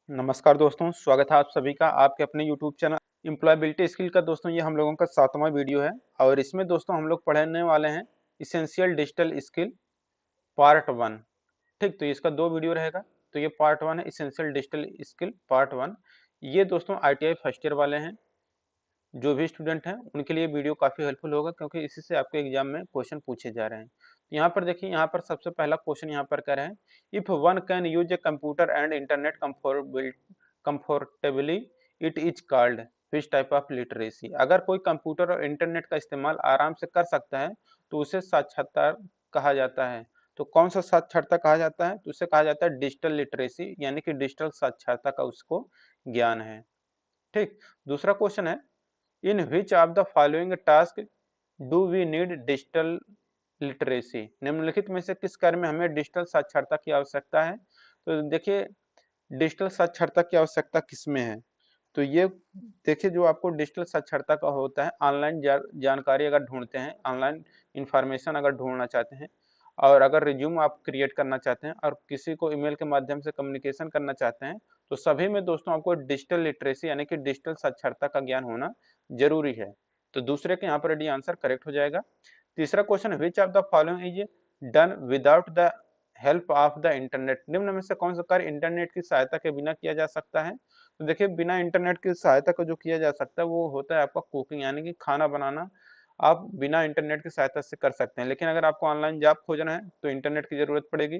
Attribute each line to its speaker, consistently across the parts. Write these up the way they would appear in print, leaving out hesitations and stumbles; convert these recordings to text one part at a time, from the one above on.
Speaker 1: नमस्कार दोस्तों, स्वागत है आप सभी का आपके अपने यूट्यूब चैनल एम्प्लॉयबिलिटी स्किल का। दोस्तों ये हम लोगों का 7वां वीडियो है और इसमें दोस्तों हम लोग पढ़ने वाले हैं इसेंशियल डिजिटल स्किल पार्ट 1। ठीक, तो इसका 2 वीडियो रहेगा। तो ये पार्ट 1 है, इसेंशियल डिजिटल स्किल पार्ट 1। ये दोस्तों आईटीआई फर्स्ट ईयर वाले हैं, जो भी स्टूडेंट हैं उनके लिए वीडियो काफ़ी हेल्पफुल होगा क्योंकि इसी से आपके एग्जाम में क्वेश्चन पूछे जा रहे हैं। तो यहाँ पर देखिए, यहाँ पर सबसे पहला क्वेश्चन यहाँ पर कह रहे हैं, if one can use a computer and internet comfortably it is called which type of literacy. अगर कोई कंप्यूटर और इंटरनेट का इस्तेमाल आराम से कर सकता है तो उसे साक्षरता कहा जाता है। तो कौन सा साक्षरता कहा जाता है? तो उसे कहा जाता है डिजिटल लिटरेसी, यानी कि डिजिटल साक्षरता का उसको ज्ञान है। ठीक, दूसरा क्वेश्चन है, in which of the following task do we need digital literacy. निम्नलिखित में से किस कार्य में हमें डिजिटल साक्षरता की आवश्यकता है? तो देखिए, डिजिटल साक्षरता की आवश्यकता किसमें है? तो ये देखिए, जो आपको डिजिटल साक्षरता का होता है, ऑनलाइन जानकारी अगर ढूंढते हैं, ऑनलाइन इंफॉर्मेशन अगर ढूंढना चाहते हैं, और अगर रिज्यूम आप क्रिएट करना चाहते हैं और किसी को ईमेल के माध्यम से कम्युनिकेशन करना चाहते हैं, तो सभी में दोस्तों आपको डिजिटल लिटरेसी यानी कि डिजिटल साक्षरता का ज्ञान होना जरूरी है। तो दूसरे के यहाँ पर डी आंसर करेक्ट हो जाएगा। तीसरा question, which of the following is done without the help of the internet. निम्न में से कौन सा कार्य इंटरनेट की सहायता के बिना किया जा सकता है? तो देखिए, बिना इंटरनेट की सहायता का जो किया जा सकता है वो होता है आपका कुकिंग, यानी कि खाना बनाना आप बिना इंटरनेट की सहायता से कर सकते हैं। लेकिन अगर आपको ऑनलाइन जॉब खोजना है तो इंटरनेट की जरूरत पड़ेगी।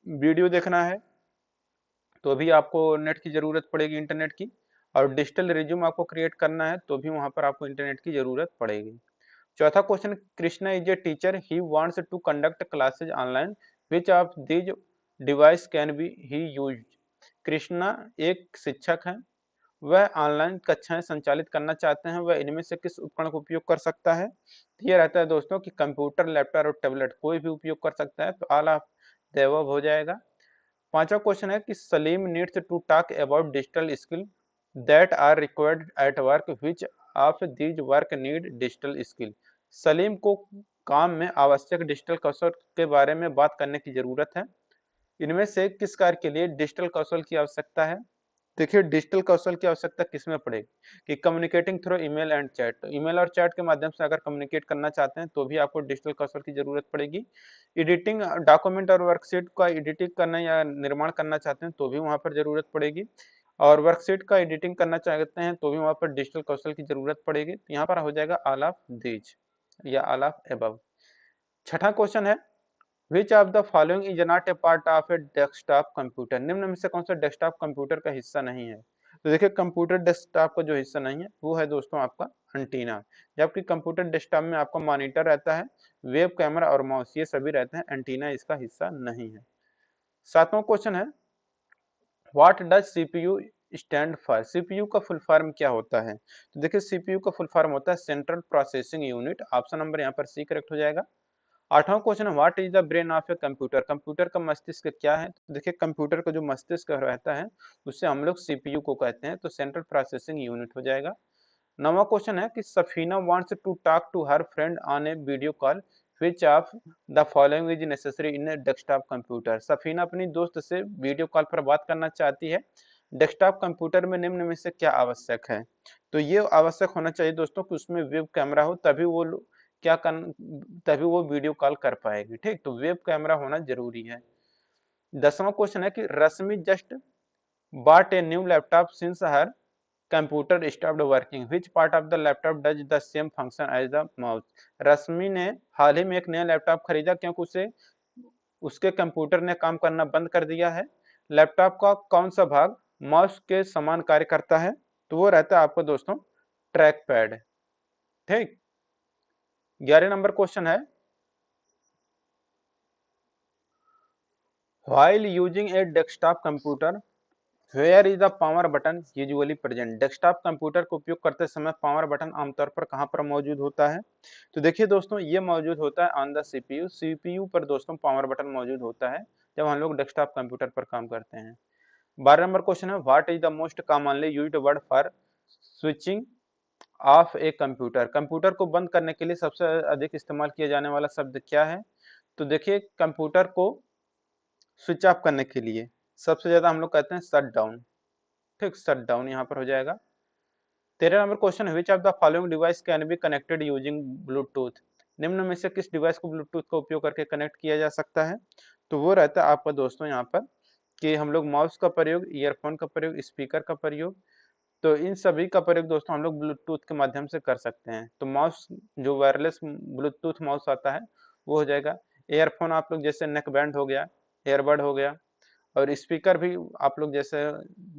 Speaker 1: वीडियो देखना है तो भी आपको नेट की जरूरत पड़ेगी, इंटरनेट की। और डिजिटल रिज्यूम आपको क्रिएट करना है तो भी वहां पर आपको इंटरनेट की जरूरत पड़ेगी। चौथा question, Krishna is a teacher, he wants to conduct classes online, which of these device can be he used. Krishna एक शिक्षक है, वह ऑनलाइन कक्षाएं संचालित करना चाहते हैं, वह इनमें से किस उपकरण का उपयोग कर सकता है? तो ये रहता है दोस्तों कि कंप्यूटर, लैपटॉप और टैबलेट कोई भी उपयोग कर सकता है, तो ऑल ऑफ द अबव हो जाएगा। पांचवा क्वेश्चन है कि Salim needs to talk about digital skill that are required at work, which of these work need digital skill. Salim को काम में आवश्यक डिजिटल कौशल के बारे में बात करने की जरूरत है, इनमें से किस कार्य के लिए डिजिटल कौशल की आवश्यकता है? देखिए, डिजिटल कौशल की आवश्यकता किसमें पड़ेगी कि communicating through email and chat. तो ईमेल और चैट के माध्यम से अगर कम्युनिकेट करना चाहते हैं तो भी आपको डिजिटल कौशल की जरूरत पड़ेगी। एडिटिंग डॉक्यूमेंट और वर्कशीट का एडिटिंग करना या निर्माण करना चाहते हैं तो भी वहां पर जरूरत पड़ेगी। और वर्कशीट का एडिटिंग करना चाहते हैं तो भी वहां पर डिजिटल कौशल की जरूरत पड़ेगी। तो यहाँ पर हो जाएगा ऑल ऑफ दीज या ऑल ऑफ अबव। छठा क्वेश्चन है, which of the following is not a part of A desktop computer. निम्न में से कौन सा डेस्कटॉप कंप्यूटर का हिस्सा नहीं है? तो देखिए, कंप्यूटर डेस्कटॉप का जो हिस्सा नहीं है वो है दोस्तों आपका एंटीना, जबकि कंप्यूटर डेस्कटॉप में आपका मॉनिटर रहता है, वेब कैमरा और माउस ये सभी रहते हैं, एंटीना इसका हिस्सा नहीं है। सातवां क्वेश्चन है, what does CPU stand for. CPU का फुल फॉर्म क्या होता है? तो देखिए, सीपीयू का फुल फॉर्म होता है central processing unit. Option number यहाँ पर सी करेक्ट हो जाएगा। आठवां क्वेश्चन है, what is the brain of a computer. Computer का मस्तिष्क क्या है? तो देखिए, कंप्यूटर का जो मस्तिष्क रहता है उससे हम लोग सीपीयू को कहते हैं, तो सेंट्रल प्रोसेसिंग यूनिट हो जाएगा। नौवां क्वेश्चन है कि Safina wants to talk to her friend on a video call, which of the following is necessary in a desktop computer. Safina अपनी दोस्त से वीडियो कॉल पर बात करना चाहती है, डेस्कटॉप कंप्यूटर में निम्न में से क्या आवश्यक है? तो ये आवश्यक होना चाहिए दोस्तों कि उसमें वेब कैमरा हो, तभी वो क्या कर तभी वो वीडियो कॉल कर पाएगी। ठीक, तो वेब कैमरा होना जरूरी है। 10वां क्वेश्चन है कि रश्मि just bought a new laptop since her computer stopped working, which part of the laptop does the same function as the mouse। रश्मि ने हाल ही में एक नया लैपटॉप खरीदा क्योंकि उसे उसके कंप्यूटर ने काम करना बंद कर दिया है। लैपटॉप का कौन सा भाग माउस के समान कार्य करता है? तो वो रहता है आपको दोस्तों ट्रैक पैड। ठीक, 11 नंबर क्वेश्चन है, while using a desktop computer where is the power button usually present. Desktop computer का उपयोग करते समय पावर बटन आमतौर पर कहां पर मौजूद होता है? तो देखिए दोस्तों, ये मौजूद होता है ऑन द सीपीयू। सीपीयू पर दोस्तों पावर बटन मौजूद होता है जब हम लोग डेस्कटॉप कंप्यूटर पर काम करते हैं। 12 नंबर क्वेश्चन है, what is the most commonly used word for switching off a computer. Computer को बंद करने के लिए सबसे अधिक इस्तेमाल किया जाने वाला शब्द क्या है? तो देखिए, कंप्यूटर को स्विच ऑफ करने के लिए सबसे ज्यादा हम लोग कहते हैं शट डाउन। ठीक, शट डाउन यहाँ पर हो जाएगा। 13 नंबर क्वेश्चन है, which of the following device can be connected using Bluetooth. निम्न में से किस डिवाइस को ब्लूटूथ का उपयोग करके कनेक्ट किया जा सकता है? तो वो रहता है आपका दोस्तों यहाँ पर कि हम लोग माउस का प्रयोग, ईयरफोन का प्रयोग, स्पीकर का प्रयोग, तो इन सभी का प्रयोग दोस्तों हम लोग ब्लूटूथ के माध्यम से कर सकते हैं। तो माउस जो वायरलेस ब्लूटूथ माउस आता है वो हो जाएगा। ईयरफोन आप लोग जैसे नेक बैंड हो गया, एयरबड हो गया, और स्पीकर भी आप लोग जैसे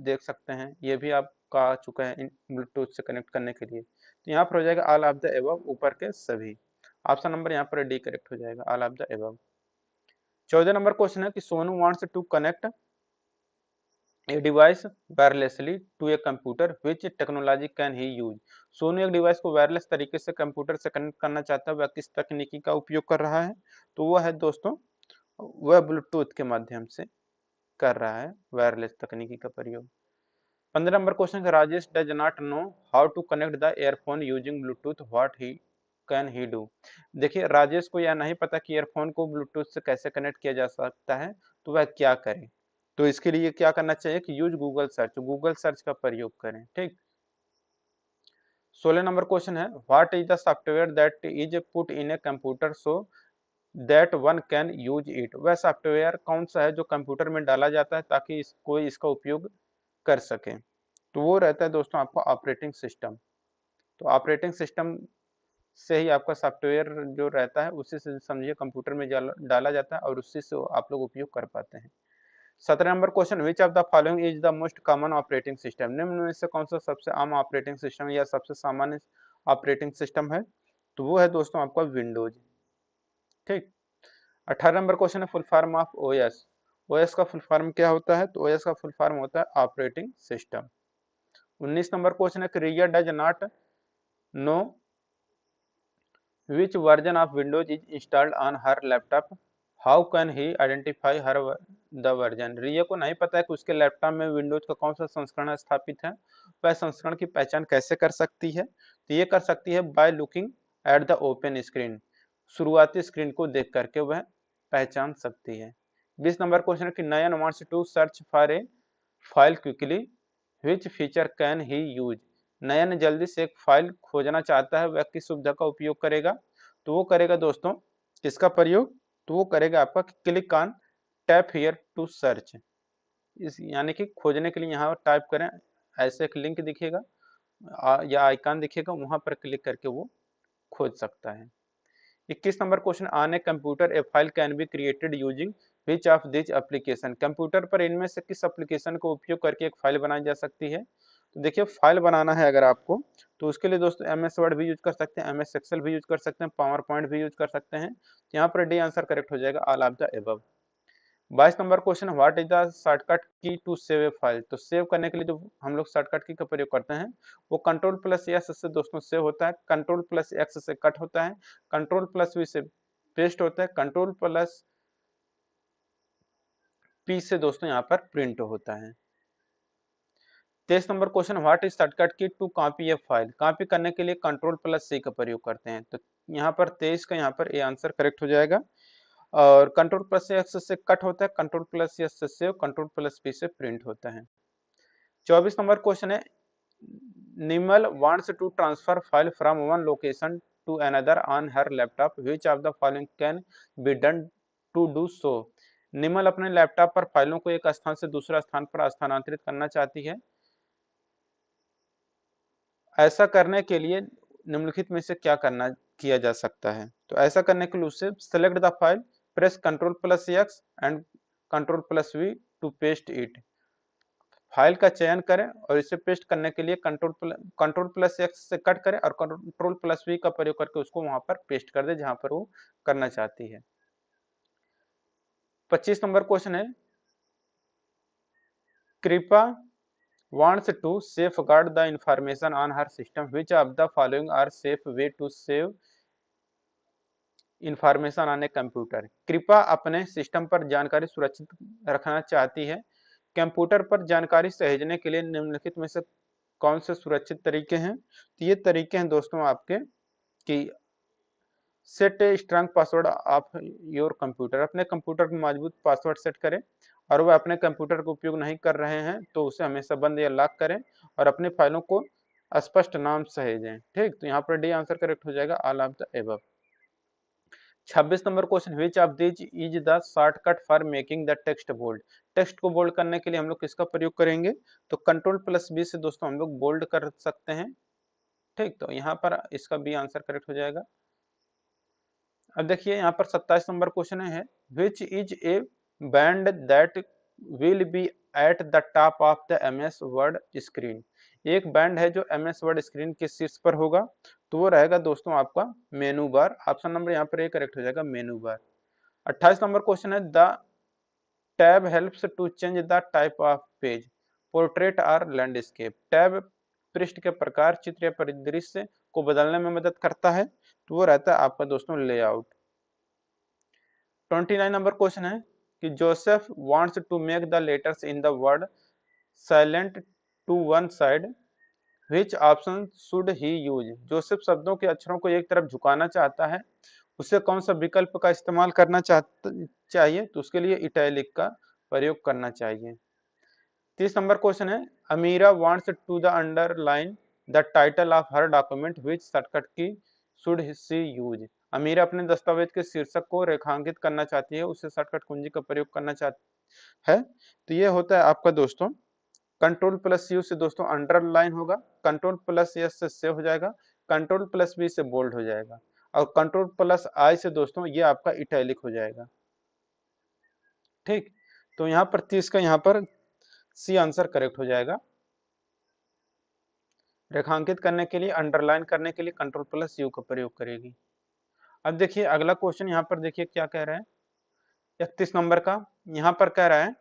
Speaker 1: देख सकते हैं, ये भी आपका आ चुका है ब्लूटूथ से कनेक्ट करने के लिए। तो यहाँ पर हो जाएगा ऑल ऑफ द एबव, ऊपर के सभी। ऑप्शन नंबर यहाँ पर डी करेक्ट हो जाएगा, all of the above. 14 number question है कि Sonu wants to connect a device wirelessly to a computer, which technology can he use. Sonu एक डिवाइस को वायरलेस तरीके से कंप्यूटर से कनेक्ट करना चाहता है, वह किस तकनीकी का उपयोग कर रहा है? तो वह है दोस्तों, वह ब्लूटूथ के माध्यम से कर रहा है वायरलेस तकनीकी का प्रयोग। 15 number question, Rajesh does not know how to connect the earphone using Bluetooth, what he can he do. देखिए, राजेश को यह नहीं पता कि ईयरफोन को ब्लूटूथ से कैसे कनेक्ट किया जा सकता है, तो वह क्या करे? तो इसके लिए क्या करना चाहिए कि यूज गूगल सर्च का प्रयोग करें। ठीक। 16 नंबर क्वेश्चन है, what is the software that is put in a computer so that one can use it. वह सॉफ्टवेयर कौन सा है जो कंप्यूटर में डाला जाता है ताकि कोई इसका उपयोग कर सके? तो वो रहता है दोस्तों आपका ऑपरेटिंग सिस्टम। तो ऑपरेटिंग सिस्टम से ही आपका सॉफ्टवेयर जो रहता है उसी से समझिए कंप्यूटर में डाला जाता है और उसी से आप लोग उपयोग कर पाते हैं। 17 number question, which of the following is the most common operating system. निम्न में से कौन सा सबसे आम ऑपरेटिंग सिस्टम या सबसे सामान्य ऑपरेटिंग सिस्टम है? तो वो है दोस्तों आपका विंडोज। ठीक। 18 नंबर क्वेश्चन है, full form of OS. OS का फुल फॉर्म क्या होता है? तो ओएस का फुल फॉर्म होता है ऑपरेटिंग सिस्टम। 19 नंबर क्वेश्चन है, Riya does not know which version of Windows is installed on her laptop, how can he identify her the version। रिया को नहीं पता है कि उसके लैपटॉप में विंडोज का कौन सा संस्करण स्थापित है, वह संस्करण की पहचान कैसे कर सकती है? तो ये कर सकती है by looking at the open screen, शुरुआती स्क्रीन को देख करके वह पहचान सकती है। 20 नंबर क्वेश्चन है कि Nayan wants to search for a file quickly, which feature can he use. Nayan जल्दी से एक फाइल खोजना चाहता है, वह किस सुविधा का उपयोग करेगा? तो वो करेगा दोस्तों किसका प्रयोग? तो वो करेगा आपका click on tap here to search. इस यानी कि खोजने के लिए यहाँ टाइप करें, ऐसे एक लिंक दिखेगा या आइकन दिखेगा, वहां पर क्लिक करके वो खोज सकता है। 21 number question, on a computer A file can be created using which of this application. Computer पर इनमें से किस एप्लीकेशन को उपयोग करके एक फाइल बनाई जा सकती है? तो देखिए, फाइल बनाना है अगर आपको, तो उसके लिए दोस्तों MS वर्ड भी यूज कर सकते हैं, MS एक्सेल भी यूज कर सकते हैं, पावर पॉइंट भी यूज कर सकते हैं। तो यहाँ पर डी आंसर करेक्ट हो जाएगा, all of the above. 22 number question, what is the shortcut key to save A file. तो सेव करने के लिए जो हम लोग शॉर्टकट की का प्रयोग करते हैं वो कंट्रोल+S से दोस्तों सेव होता है, कंट्रोल+X से कट होता है, कंट्रोल+V से पेस्ट होता है, कंट्रोल+P से दोस्तों यहाँ पर प्रिंट होता है। 23 number question, what is shortcut key to copy a file. Copy करने के लिए कंट्रोल+C का प्रयोग करते हैं। तो यहाँ पर 23 का यहाँ पर ए आंसर करेक्ट हो जाएगा। और कंट्रोल+X से कट होता है, कंट्रोल+S से सेव, कंट्रोल+P से प्रिंट होता है। 24 नंबर क्वेश्चन है, Nimal wants to transfer file from one location to another on her laptop, which of the following can be done to do so. Nimal अपने लैपटॉप पर फाइलों को एक स्थान से दूसरा स्थान पर स्थानांतरित करना चाहती है। ऐसा करने के लिए निम्नलिखित में से क्या किया जा सकता है? तो ऐसा करने के लिए उसे select the file, press control X and control V to paste it. File का चयन करें और इसे पेस्ट करने के लिए कंट्रोल+X से कट करें और कंट्रोल+V का प्रयोग करके उसको वहां पर पेस्ट कर दे जहां पर वो करना चाहती है। 25 नंबर क्वेश्चन है, कृपा wants to safeguard the information on her system, which of the following are safe way to save information on a computer। कृपा अपने सिस्टम पर जानकारी सुरक्षित रखना चाहती है, कंप्यूटर पर जानकारी सहेजने के लिए निम्नलिखित में से कौन से सुरक्षित तरीके हैं? तो ये तरीके हैं दोस्तों आपके कि set a strong password of your computer, अपने कंप्यूटर को मजबूत पासवर्ड सेट करें, और वह अपने कंप्यूटर का उपयोग नहीं कर रहे हैं तो उसे हमेशा बंद या लॉक करें, और अपनी फाइलों को स्पष्ट नाम सहेजें। ठीक, तो यहाँ पर डी आंसर करेक्ट हो जाएगा, all of the above. 26 number question, which of this is the shortcut for making the text bold. Text को बोल्ड करने के लिए हम लोग किसका प्रयोग करेंगे, तो कंट्रोल प्लस बी से दोस्तों हम लोग बोल्ड कर सकते हैं। ठीक, तो यहाँ पर इसका बी आंसर करेक्ट हो जाएगा। अब देखिए यहाँ पर 27 नंबर क्वेश्चन है, which is A band that will be at the top of the MS word screen. एक बैंड है जो MS वर्ड स्क्रीन के शीर्ष पर होगा, तो वो रहेगा दोस्तों आपका मेनू बार। ऑप्शन नंबर यहाँ पर ए करेक्ट हो जाएगा, मेनू बार। 28 नंबर क्वेश्चन है, the tab helps to change the type of page, portrait और लैंडस्केप। टैब पृष्ठ के प्रकार, चित्र या परिदृश्य को बदलने में मदद करता है, तो वो रहता है आपका दोस्तों लेआउट। 29 नंबर क्वेश्चन है कि Joseph wants to make the letters in the word silent to one side, which option should he use. Joseph शब्दों के अक्षरों को एक तरफ झुकाना चाहता है, उसे कौन सा विकल्प का इस्तेमाल करना चाहिए, तो उसके लिए इटैलिक का प्रयोग करना चाहिए। 30 नंबर क्वेश्चन है, Amira wants to the underline the title of her document, which shortcut key should she use. Amira अपने दस्तावेज के शीर्षक को रेखांकित करना चाहती है, उसे शॉर्टकट कुंजी का प्रयोग करना चाहती है, तो ये होता है आपका दोस्तों कंट्रोल प्लस यू से दोस्तों अंडरलाइन होगा, कंट्रोल प्लस एस से सेव हो जाएगा, कंट्रोल प्लस बी से बोल्ड हो जाएगा, और कंट्रोल प्लस आई से दोस्तों ये आपका इटैलिक हो जाएगा। ठीक, तो यहाँ पर 30 का यहाँ पर सी आंसर करेक्ट हो जाएगा। रेखांकित करने के लिए, अंडरलाइन करने के लिए कंट्रोल प्लस यू का प्रयोग करेगी। अब देखिए अगला क्वेश्चन यहाँ पर देखिए क्या कह रहा है, 31 नंबर का। यहाँ पर कह रहा है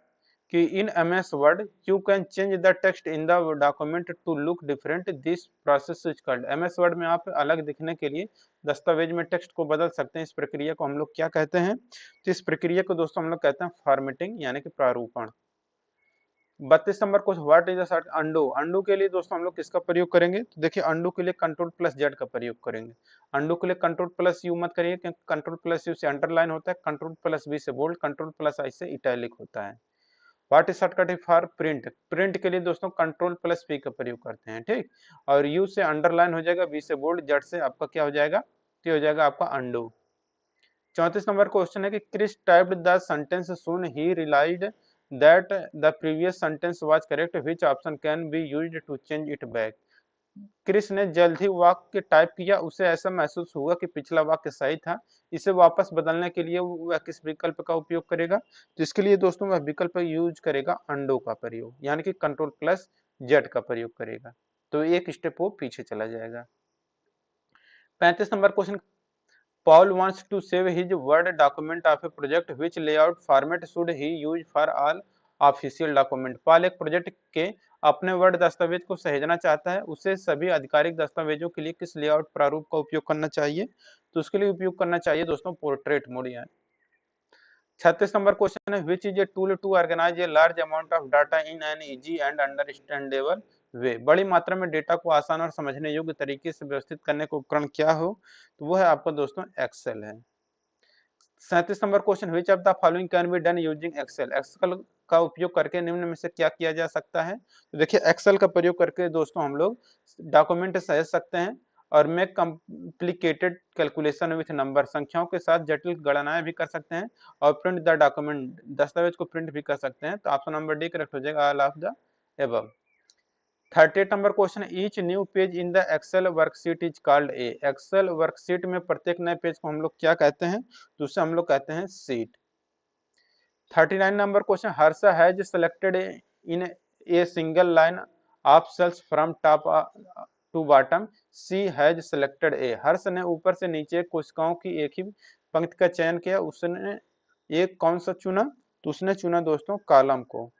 Speaker 1: कि in MS word you can change the text in the document to look different, this process is called. MS word में आप अलग दिखने के लिए दस्तावेज में टेक्स्ट को बदल सकते हैं, इस प्रक्रिया को हम लोग क्या कहते हैं, तो इस प्रक्रिया को दोस्तों हम लोग कहते हैं फॉर्मेटिंग यानी कि प्रारूपण। 32 number question, what is the undo. Undo के लिए दोस्तों हम लोग किसका प्रयोग करेंगे, तो देखिए अंडू के लिए कंट्रोल प्लस जेड का प्रयोग करेंगे। अंडू के लिए कंट्रोल प्लस यू मत करिए, क्योंकि कंट्रोल प्लस यू से अंडरलाइन होता है, कंट्रोल प्लस बी से बोल्ड, कंट्रोल प्लस आई से इटैलिक होता है। What is shortcut for print. Print के लिए दोस्तों कंट्रोल प्लस पी का प्रयोग करते हैं। ठीक, और यू से अंडरलाइन हो जाएगा, बी से बोल्ड, जेड से आपका क्या हो जाएगा, तो हो जाएगा आपका अंडू। 34 नंबर क्वेश्चन है कि Chris typed the sentence soon he realized that the previous sentence was correct, which option can be used to change it back. Chris ने जल्द ही वाक्य टाइप किया, उसे ऐसा महसूस हुआ कि पिछला वाक्य सही था, इसे वापस बदलने के लिए वह किस विकल्प का उपयोग करेगा, तो इसके लिए दोस्तों वह विकल्प यूज करेगा अंडो का प्रयोग, यानी कि कंट्रोल प्लस जेड का प्रयोग करेगा, तो एक स्टेप वो पीछे चला जाएगा। 35 number question, Paul wants to save his Word document of a project, which layout format should he use for all official document। पाल एक प्रोजेक्ट के अपने वर्ड दस्तावेज को सहेजना चाहता है, उसे सभी आधिकारिक दस्तावेजों के लिए किस लेआउट प्रारूप का उपयोग करना चाहिए, तो उसके लिए उपयोग करना चाहिए दोस्तों पोर्ट्रेट मोड। 36 नंबर क्वेश्चन है, which is a tool to organise a large amount of data in an easy and understandable way. बड़ी मात्रा में डेटा को आसान और समझने योग्य तरीके से व्यवस्थित करने का उपकरण क्या हो, तो वो है आपका दोस्तों एक्सेल है। 37 number question, which of the following can be done using Excel. Excel का उपयोग करके निम्न में से क्या किया जा सकता है, तो देखिए एक्सेल का प्रयोग करके दोस्तों हम लोग डॉक्यूमेंट सहेज सकते हैं, और make complicated calculation with number, संख्याओं के साथ जटिल गणनाएं भी कर सकते हैं, और प्रिंट द डॉक्यूमेंट, दस्तावेज को प्रिंट भी कर सकते हैं, तो ऑप्शन नंबर डी करेक्ट हो जाएगा, all of the above. 38 number question, each new page in the Excel worksheet is called a. Excel worksheet में प्रत्येक नए पेज को हम लोग क्या कहते हैं, तो उसे हम लोग कहते हैं sheet. 39 number question, Harsha has selected in a single line of cells from top to bottom, she has selected a. Harsh ने ऊपर से नीचे कोशिकाओं की एक ही पंक्ति का चयन किया, उसने एक कौन सा चुना, तो उसने चुना दोस्तों कॉलम को।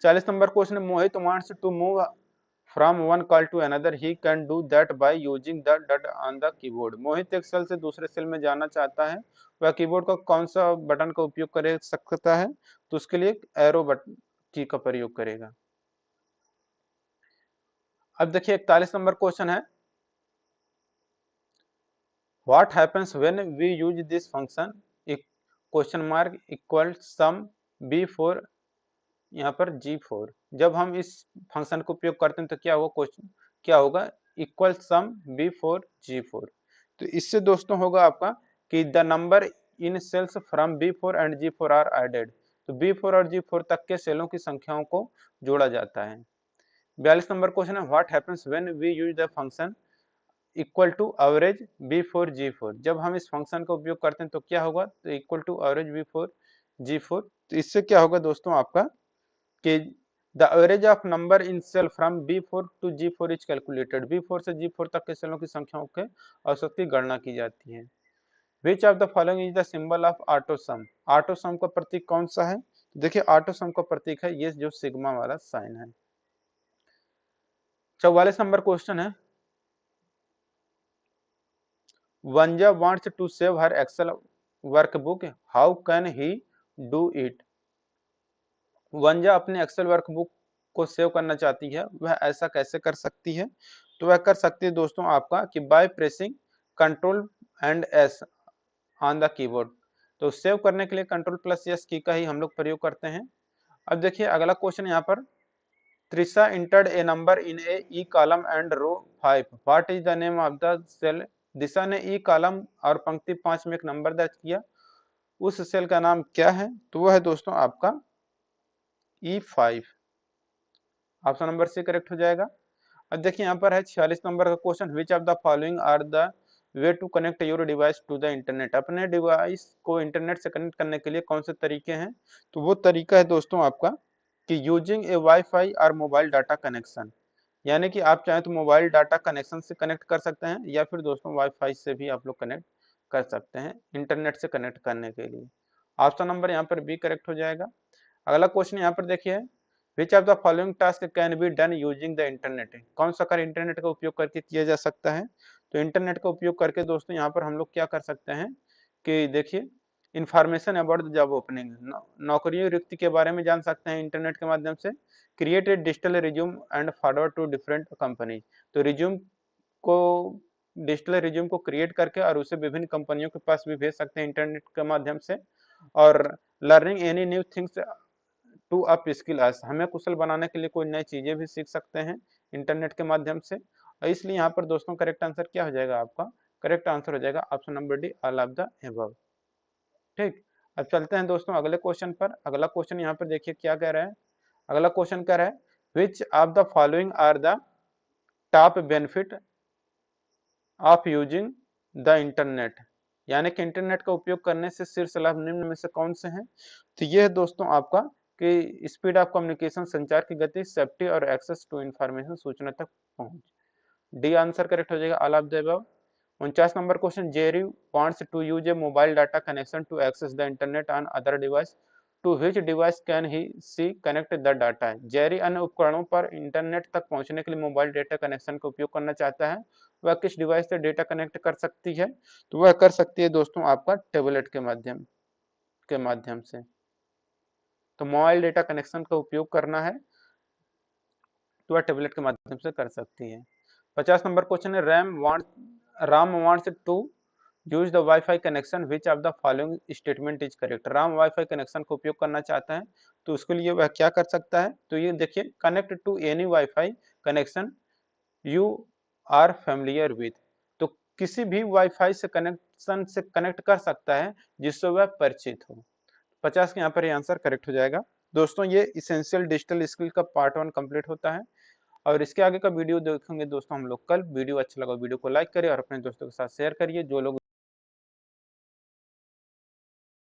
Speaker 1: 40 number question, Mohit wants to move from one col to another, he can do that by using the dot on the keyboard. Mohit एक सेल से दूसरे सेल में जाना चाहता है, वह कीबोर्ड का कौन सा बटन का उपयोग कर सकता है, तो उसके लिए एरो बटन की का प्रयोग करेगा। अब देखिए 41 नंबर क्वेश्चन है, what happens when we use this function question mark equal sum b4 यहाँ पर g4। जब हम इस फंक्शन को उपयोग करते हैं तो क्या होगा, क्वेश्चन क्या होगा, इक्वल सम b4 g4। तो इससे दोस्तों होगा आपका कि the number in cells from b4 and g4 are added. तो b4 और g4 तक के सेलों की संख्याओं को जोड़ा जाता है। 42 नंबर क्वेश्चन है what happens when we use the function equal to average b4 g4। जब हम इस फंक्शन का उपयोग करते हैं तो क्या होगा, तो equal to average b4 g4। तो इससे क्या होगा दोस्तों आपका कि the average of number in cell from b4 to g4 is calculated. b4 से g4 तक के सेलों की संख्याओं के औसत की गणना की जाती है। Which of the following is the symbol of auto some. Auto सम का प्रतीक कौन सा है, देखिए ऑटो सम का प्रतीक है ये जो सिग्मा वाला साइन है। 44 नंबर क्वेश्चन है वंजा wants to save her Excel workbook. How can he do it? वंजा अपने एक्सेल वर्कबुक को सेव करना चाहती है, वह ऐसा कैसे कर सकती है, तो वह कर सकती है दोस्तों आपका कि by pressing control and S on the keyboard. तो सेव करने के लिए कंट्रोल प्लस एस की का ही हम लोग प्रयोग करते हैं। अब देखिए अगला क्वेश्चन यहाँ पर Trisha entered a number in a E column and row 5। What is the name of the cell. Disha ने ई कॉलम और पंक्ति 5 में एक नंबर दर्ज किया, उस सेल का नाम क्या है, तो वह है दोस्तों आपका E5। Option number C correct हो जाएगा। अब देखिए यहाँ पर है 46 नंबर का question which of the following are the way to connect your device to the internet. अपने डिवाइस को इंटरनेट से कनेक्ट करने के लिए कौन से तरीके हैं, तो वो तरीका है दोस्तों आपका कि यूजिंग ए वाईफाई और मोबाइल डाटा कनेक्शन। यानी कि आप चाहें तो मोबाइल डाटा कनेक्शन से कनेक्ट कर सकते हैं या फिर दोस्तों वाईफाई से भी आप लोग कनेक्ट कर सकते हैं इंटरनेट से कनेक्ट करने के लिए। ऑप्शन नंबर यहाँ पर बी करेक्ट हो जाएगा। अगला क्वेश्चन यहाँ पर देखिए विच of the following task can be done using the internet. कौन सा कार्य इंटरनेट का उपयोग करके किया जा सकता है, तो इंटरनेट का उपयोग करके दोस्तों यहाँ पर हम लोग क्या कर सकते हैं कि देखिए information about the job opening, नौकरियों रिक्ति के बारे में जान सकते हैं इंटरनेट के माध्यम से। Create a digital resume and forward to different company. तो रिज्यूम को डिजिटल रिज्यूम को क्रिएट करके और उसे विभिन्न कंपनियों के पास भी भेज सकते हैं इंटरनेट के माध्यम से। और learning any new things to upskill us, हमें कुशल बनाने के लिए कोई नई चीजें भी सीख सकते हैं इंटरनेट के माध्यम से। और इसलिए यहाँ पर दोस्तों करेक्ट आंसर क्या हो जाएगा आपका, करेक्ट आंसर हो जाएगा option number D all of the above. ठीक, अब चलते हैं दोस्तों अगले क्वेश्चन पर। अगला क्वेश्चन यहाँ पर देखिए क्या कह रहा है। अगला क्वेश्चन कह रहा है which of the following are the top benefit of using the internet. यानी कि इंटरनेट का उपयोग करने से शीर्ष लाभ निम्न में से कौन से हैं, तो ये है दोस्तों आपका कि स्पीड ऑफ कम्युनिकेशन, संचार की गति, सेफ्टी और एक्सेस टू इंफॉर्मेशन, सूचना तक पहुंच। डी आंसर करेक्ट हो जाएगा all of the above. 49 number question Jerry wants to use a mobile data connection to access the internet on other device. To which device can he see connect the data. Jerry अन्य उपकरणों पर internet तक पहुंचने के लिए mobile data connection का उपयोग करना चाहता है, वह किस डिवाइस से डेटा कनेक्ट कर सकती है, तो वह कर सकती है दोस्तों आपका टैबलेट के माध्यम से। तो मोबाइल डेटा कनेक्शन का उपयोग करना है तो वह टैबलेट के माध्यम से कर सकती है। 50 नंबर क्वेश्चन है Ram wants to use the WiFi connection which of the following statement is correct. Ram WiFi connection का उपयोग करना चाहता है तो उसके लिए वह क्या कर सकता है, तो ये देखिए connect to any WiFi connection you are familiar with. तो किसी भी वाईफाई से कनेक्शन से कनेक्ट कर सकता है जिससे वह परिचित हो। 50 के यहाँ पर ये आंसर करेक्ट हो जाएगा। दोस्तों ये इसेंशियल डिजिटल स्किल का पार्ट 1 कंप्लीट होता है और इसके आगे का वीडियो देखेंगे दोस्तों हम लोग कल। वीडियो अच्छा लगा वीडियो को लाइक करिए और अपने दोस्तों के साथ शेयर करिए। जो लोग